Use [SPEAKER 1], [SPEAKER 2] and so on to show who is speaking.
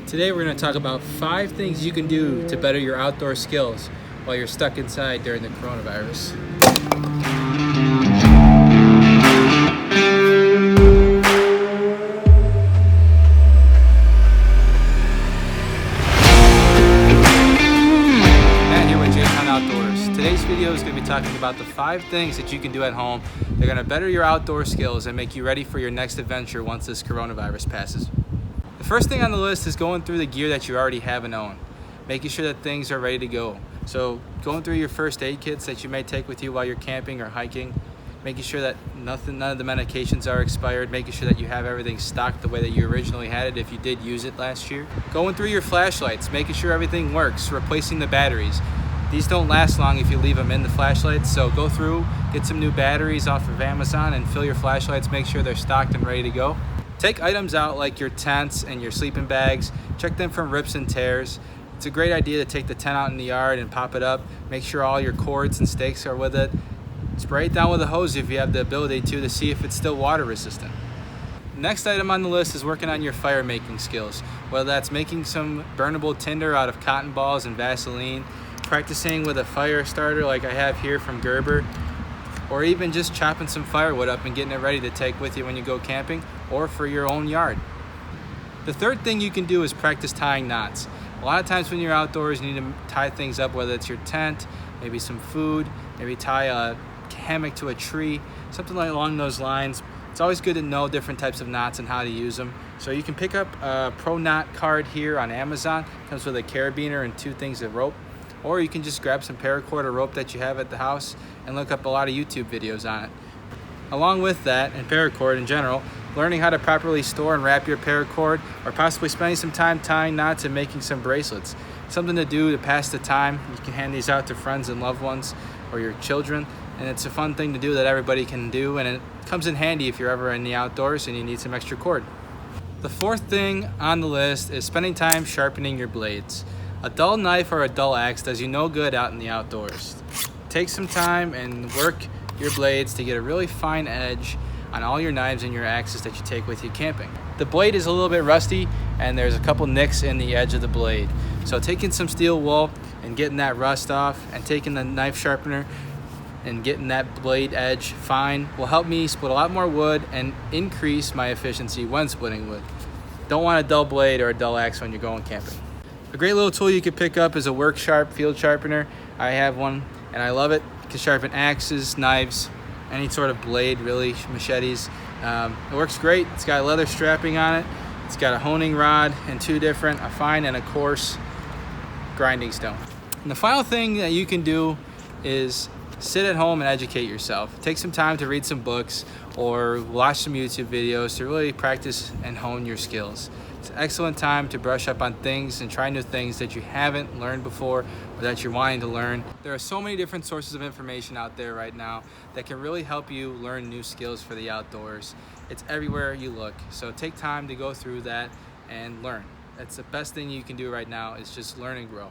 [SPEAKER 1] Today we're going to talk about 5 things you can do to better your outdoor skills while you're stuck inside during the coronavirus. Matt here with Jtown Outdoors. Today's video is going to be talking about the 5 things that you can do at home. They're going to better your outdoor skills and make you ready for your next adventure once this coronavirus passes. The first thing on the list is going through the gear that you already have and own, making sure that things are ready to go. So going through your first aid kits that you may take with you while you're camping or hiking, making sure that none of the medications are expired, making sure that you have everything stocked the way that you originally had it if you did use it last year. Going through your flashlights, making sure everything works, replacing the batteries. These don't last long if you leave them in the flashlights, so go through, get some new batteries off of Amazon and fill your flashlights, make sure they're stocked and ready to go. Take items out like your tents and your sleeping bags, check them for rips and tears. It's a great idea to take the tent out in the yard and pop it up, make sure all your cords and stakes are with it. Spray it down with a hose if you have the ability to see if it's still water resistant. Next item on the list is working on your fire making skills, whether that's making some burnable tinder out of cotton balls and Vaseline, practicing with a fire starter like I have here from Gerber, or even just chopping some firewood up and getting it ready to take with you when you go camping or for your own yard. The third thing you can do is practice tying knots. A lot of times when you're outdoors, you need to tie things up, whether it's your tent, maybe some food, maybe tie a hammock to a tree, something along those lines. It's always good to know different types of knots and how to use them. So you can pick up a Pro Knot card here on Amazon. It comes with a carabiner and 2 things of rope. Or you can just grab some paracord or rope that you have at the house and look up a lot of YouTube videos on it. Along with that, and paracord in general, learning how to properly store and wrap your paracord, or possibly spending some time tying knots and making some bracelets. Something to do to pass the time. You can hand these out to friends and loved ones or your children, and it's a fun thing to do that everybody can do, and it comes in handy if you're ever in the outdoors and you need some extra cord. The fourth thing on the list is spending time sharpening your blades. A dull knife or a dull axe does you no good out in the outdoors. Take some time and work your blades to get a really fine edge on all your knives and your axes that you take with you camping. The blade is a little bit rusty and there's a couple nicks in the edge of the blade. So taking some steel wool and getting that rust off and taking the knife sharpener and getting that blade edge fine will help me split a lot more wood and increase my efficiency when splitting wood. Don't want a dull blade or a dull axe when you're going camping. A great little tool you could pick up is a Work Sharp field sharpener. I have one and I love it. You can sharpen axes, knives, any sort of blade, really, machetes. It works great. It's got leather strapping on it. It's got a honing rod and 2 different, a fine and a coarse grinding stone. And the final thing that you can do is sit at home and educate yourself. Take some time to read some books or watch some YouTube videos to really practice and hone your skills. It's an excellent time to brush up on things and try new things that you haven't learned before or that you're wanting to learn. There are so many different sources of information out there right now that can really help you learn new skills for the outdoors. It's everywhere you look, so take time to go through that and learn. That's the best thing you can do right now is just learn and grow.